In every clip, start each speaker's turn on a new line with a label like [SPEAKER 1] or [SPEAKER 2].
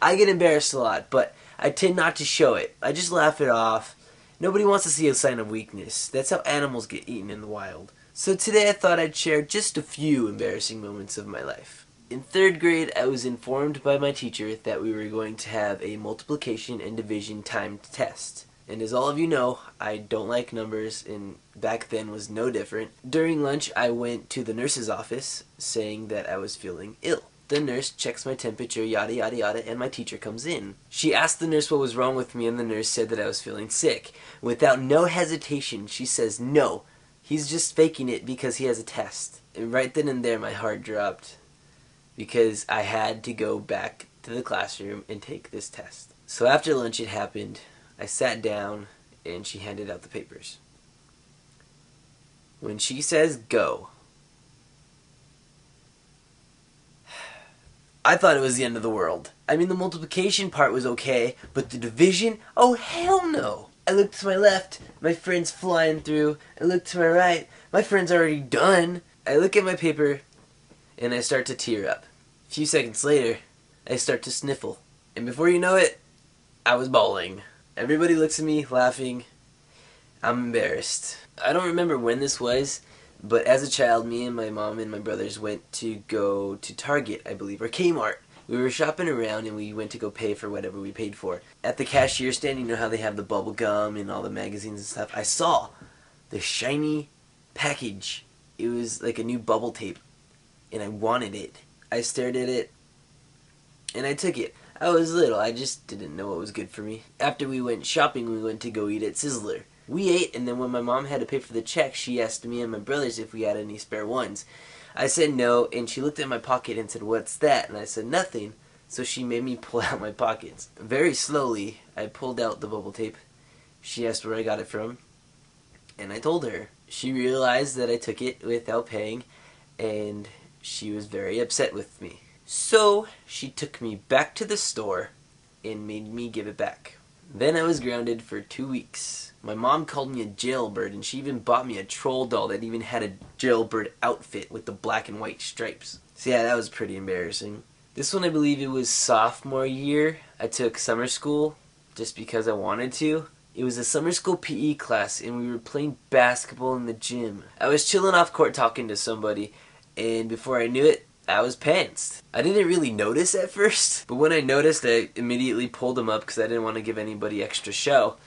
[SPEAKER 1] I get embarrassed a lot, but I tend not to show it. I just laugh it off. Nobody wants to see a sign of weakness. That's how animals get eaten in the wild. So today I thought I'd share just a few embarrassing moments of my life. In 3rd grade, I was informed by my teacher that we were going to have a multiplication and division timed test. And as all of you know, I don't like numbers, and back then was no different. During lunch, I went to the nurse's office saying that I was feeling ill. The nurse checks my temperature, yada yada yada, and my teacher comes in. She asked the nurse what was wrong with me, and the nurse said that I was feeling sick. Without no hesitation, she says, "No, he's just faking it because he has a test." And right then and there, my heart dropped because I had to go back to the classroom and take this test. So after lunch it happened. I sat down and she handed out the papers. When she says go, I thought it was the end of the world. I mean, the multiplication part was okay, but the division? Oh, hell no! I looked to my left, my friend's flying through. I looked to my right, my friend's already done. I look at my paper and I start to tear up. A few seconds later, I start to sniffle. And before you know it, I was bawling. Everybody looks at me, laughing. I'm embarrassed. I don't remember when this was, but as a child, me and my mom and my brothers went to go to Target, I believe, or Kmart. We were shopping around and we went to go pay for whatever we paid for. At the cashier stand, you know how they have the bubble gum and all the magazines and stuff? I saw the shiny package. It was like a new bubble tape, and I wanted it. I stared at it, and I took it. I was little, I just didn't know what was good for me. After we went shopping, we went to go eat at Sizzler. We ate, and then when my mom had to pay for the check, she asked me and my brothers if we had any spare ones. I said no, and she looked at my pocket and said, "What's that?" And I said, "Nothing." So she made me pull out my pockets. Very slowly, I pulled out the bubble tape. She asked where I got it from, and I told her. She realized that I took it without paying, and she was very upset with me. So she took me back to the store and made me give it back. Then I was grounded for 2 weeks. My mom called me a jailbird, and she even bought me a troll doll that even had a jailbird outfit with the black and white stripes. So yeah, that was pretty embarrassing. This one, I believe it was sophomore year. I took summer school just because I wanted to. It was a summer school PE class, and we were playing basketball in the gym. I was chilling off court talking to somebody, and before I knew it, I was pantsed. I didn't really notice at first, but when I noticed, I immediately pulled them up because I didn't want to give anybody extra show.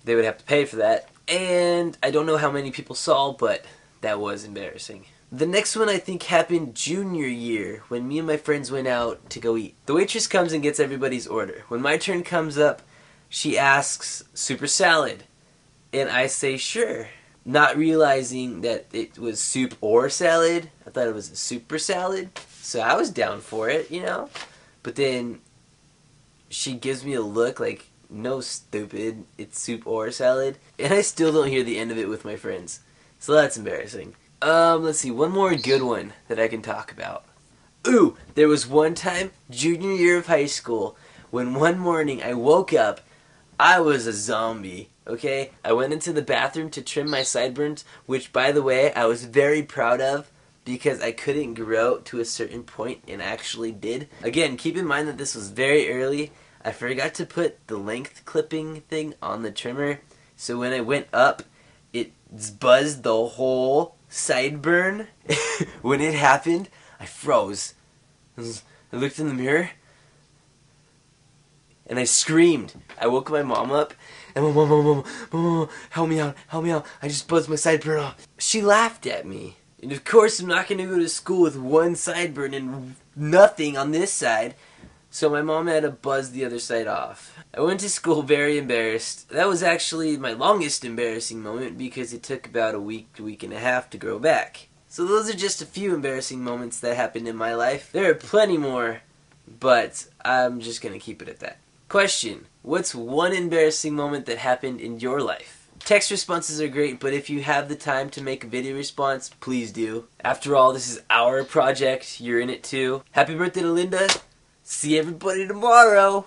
[SPEAKER 1] They would have to pay for that. And I don't know how many people saw, but that was embarrassing. The next one I think happened junior year when me and my friends went out to go eat. The waitress comes and gets everybody's order. When my turn comes up, she asks, "Super salad?" And I say, "Sure." Not realizing that it was soup or salad. I thought it was a super salad. So I was down for it, you know. But then she gives me a look like, "No, stupid, it's soup or salad." And I still don't hear the end of it with my friends. So that's embarrassing. Let's see, one more good one that I can talk about. Ooh, there was one time, junior year of high school, when one morning I woke up, I was a zombie. Okay, I went into the bathroom to trim my sideburns, which, by the way, I was very proud of because I couldn't grow to a certain point and actually did. Again, keep in mind that this was very early. I forgot to put the length clipping thing on the trimmer, so when I went up, it buzzed the whole sideburn. When it happened, I froze. I looked in the mirror, and I screamed. I woke my mom up, and Mom, help me out, I just buzzed my sideburn off. She laughed at me. And of course I'm not going to go to school with one sideburn and nothing on this side, so my mom had to buzz the other side off. I went to school very embarrassed. That was actually my longest embarrassing moment because it took about a week and a half to grow back. So those are just a few embarrassing moments that happened in my life. There are plenty more, but I'm just going to keep it at that. Question: what's one embarrassing moment that happened in your life? Text responses are great, but if you have the time to make a video response, please do. After all, this is our project. You're in it too. Happy birthday to Linda. See everybody tomorrow.